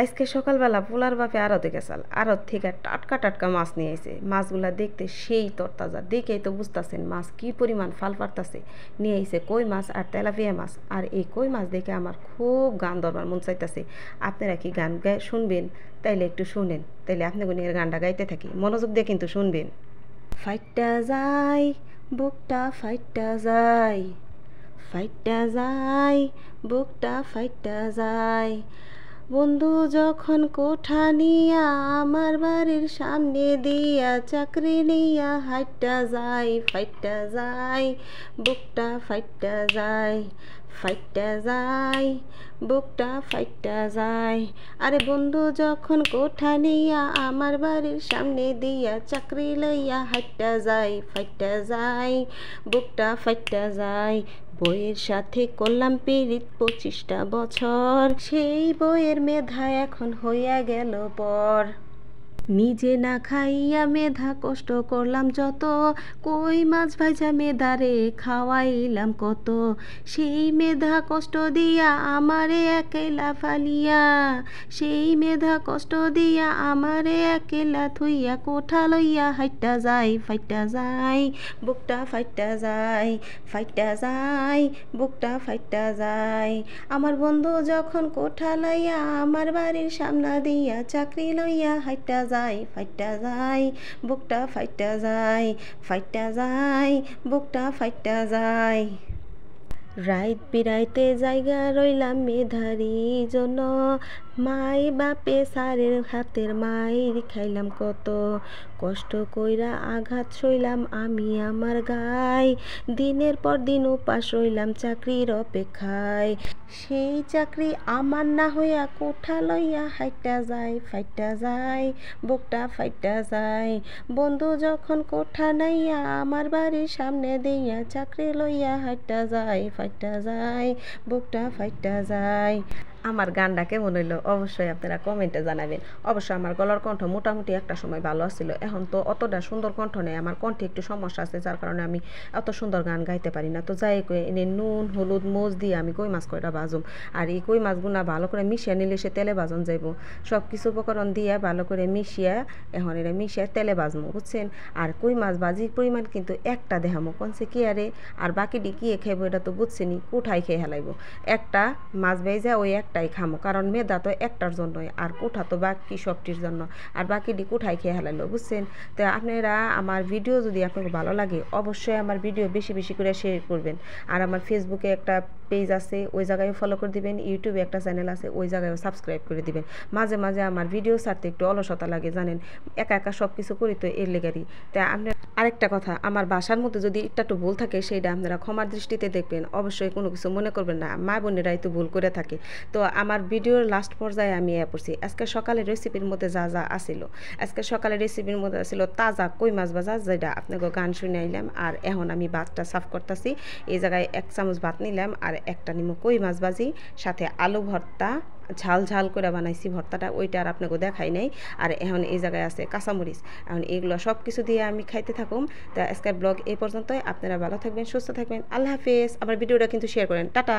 আজকে সকালবেলা পোলার বাপে আড়তে গেছাল, আড়ত থেকে টাটকা টাটকা মাছ নিয়ে আইছে। মাছগুলা দেখতে সেই তরতাজা, দেখেই তো বুঝতেছেন মাছ কি পরিমাণ ফাল পারতাছে। নিয়ে আইছে কই মাছ আর তেলাপিয়া মাছ। আর এই কই মাছ দেখে আমার খুব গান ধরবার মন চাইতেছে। আপনারা কি গান গায়ে শুনবেন? তাইলে একটু শুনেন, তাইলে আপনি গুণের গানটা গাইতে থাকি, মনোযোগ দিয়ে কিন্তু শুনবেন। ফাইটটা যায় বুকটা, ফাইটটা যায়, ফাইটটা যায় বুকটা, ফাইটটা যায়। বন্ধু যখন কোঠা নিয়া আমার বাড়ির সামনে দিয়া চাকরি নিয়া হাইটটা যায়, ফাইটটা যায় বুকটা, ফাইটটা যায়, ফাইটটা যায় বুকটা, ফাইটটা যায়। আরে বন্ধু যখন কোঠা নিয়া আমার বাড়ির সামনে দিয়া চাকরি লইয়া হাইটটা যায়, ফাইটটা যায় বুকটা, ফাইটটা যায়। বইয়ের সাথে করলাম পীড়িত 25টা বছর, সেই বইয়ের মেধা এখন হইয়া গেল পর। নিজে না খাইয়া মেধা কষ্ট করলাম যত, কই মাছ ভাজা মেধারে খাওয়াইলাম কত। সেই মেধা কষ্ট দিয়া আমারে একেলা ফালিয়া, সেই মেধা কষ্ট দিয়া আমারে একেলা থুইয়া কোঠা লইয়া হাইটটা যায়, ফাইটটা যায় বুকটা, ফাইটটা যায়, ফাইটটা যায় বুকটা, ফাইটটা যায়। আমার বন্ধু যখন কোঠা লইয়া আমার বাড়ির সামনা দিয়া চাকরি লইয়া হাইটটা যায়, ফাইটটা যায় বুকটা, ফাইটটা যায়, ফাইটটা যায় বুকটা, ফাইটটা যায়। রাইত বিরাইতে জায়গা রইলাম মেধারি জন্য, মাই বাপে সারের হাতের মাইর খাইলাম কত। কষ্ট কইরা আঘাত সইলাম আমি আমার গায়, দিনের পর দিন উপাস রইলাম চাকরির অপেক্ষায়। সেই চাকরি আমার না হইয়া কোঠা লইয়া হাইটটা যায়, ফাইটটা যায় বুকটা, ফাইটটা যায়। বন্ধু যখন কোঠা নাইয়া আমার বাড়ির সামনে দিয়া চাকরি লইয়া হাইটটা যায়, ফাইটটা যায় বুকটা, ফাইটটা যায়। আমার গানটা কেমন হইলো অবশ্যই আপনারা কমেন্টে জানাবেন। অবশ্য আমার গলার কণ্ঠ মোটামুটি একটা সময় ভালো ছিল, এখন তো অতটা সুন্দর কণ্ঠ নেই, আমার কণ্ঠে একটু সমস্যা আছে, যার কারণে আমি এত সুন্দর গান গাইতে পারি না। তো যাই এনে নুন হলুদ মোজ দিয়ে আমি কই মাছ কয়টা ভাজুম। আর এই কই মাছগুনা ভালো করে মিশিয়ে নিলে সে তেলে ভাজন যাইব। সব কিছু উপকরণ দিয়ে ভালো করে মিশিয়ে এখন এটা মিশিয়ে তেলে ভাজবো, বুঝছেন। আর কই মাছ ভাজির পরিমাণ কিন্তু একটা দেখামো কনসে কি আরে, আর বাকিটি কি খাইবো এটা তো বুঝছেনি, কোঠায় খেয়ে হেলাইব। একটা মাছ ভেজা ওই একটাই খামো, কারণ মেদা তো একটার জন্যই, আর কোঠা তো বাকি সবটির জন্য, আর বাকিটি কোঠায় খেয়ে হেলাইলো, বুঝছেন। তো আপনারা আমার ভিডিও যদি আপনাকে ভালো লাগে অবশ্যই আমার ভিডিও বেশি বেশি করে শেয়ার করবেন। আর আমার ফেসবুকে একটা পেজ আছে, ওই জায়গায় ফলো করে দিবেন। ইউটিউবে একটা চ্যানেল আছে, ওই জায়গায়ও সাবস্ক্রাইব করে দিবেন। মাঝে মাঝে আমার ভিডিও ছাড়তে একটু অলসতা লাগে জানেন, একা একা সব কিছু করি তো এর লেগারই। তাই আপনার আরেকটা কথা, আমার বাসার মধ্যে যদি একটু ভুল থাকে সেইটা আপনারা ক্ষমার দৃষ্টিতে দেখবেন, অবশ্যই কোনো কিছু মনে করবেন না, মা বোনেরাই তো ভুল করে থাকে। তো আমার ভিডিওর লাস্ট পর্যায়ে আমি পড়ছি আজকে সকালে রেসিপির মধ্যে যা যা আসিল। আজকে সকালে রেসিপির মধ্যে আসিল তাজা কই মাছ ভাজা, যেটা আপনাকে গান শুনে আইলাম। আর এখন আমি ভাতটা সাফ করতেছি। এই জায়গায় 1 চামচ ভাত নিলাম, আর একটা নিমো কই মাছ ভাজি, সাথে আলু ভর্তা, ঝাল ঝাল করে বানাইছি ভর্তাটা, ওইটা আর আপনাকে দেখাই নাই। আর এখন এই জায়গায় আছে কাঁচামরিচ। এখন এগুলো সব কিছু দিয়ে আমি খাইতে থাকুম। তা আজকের ব্লগ এই পর্যন্তই। আপনারা ভালো থাকবেন, সুস্থ থাকবেন, আল্লাহ হাফেজ। আমার ভিডিওটা কিন্তু শেয়ার করেন, টাটা।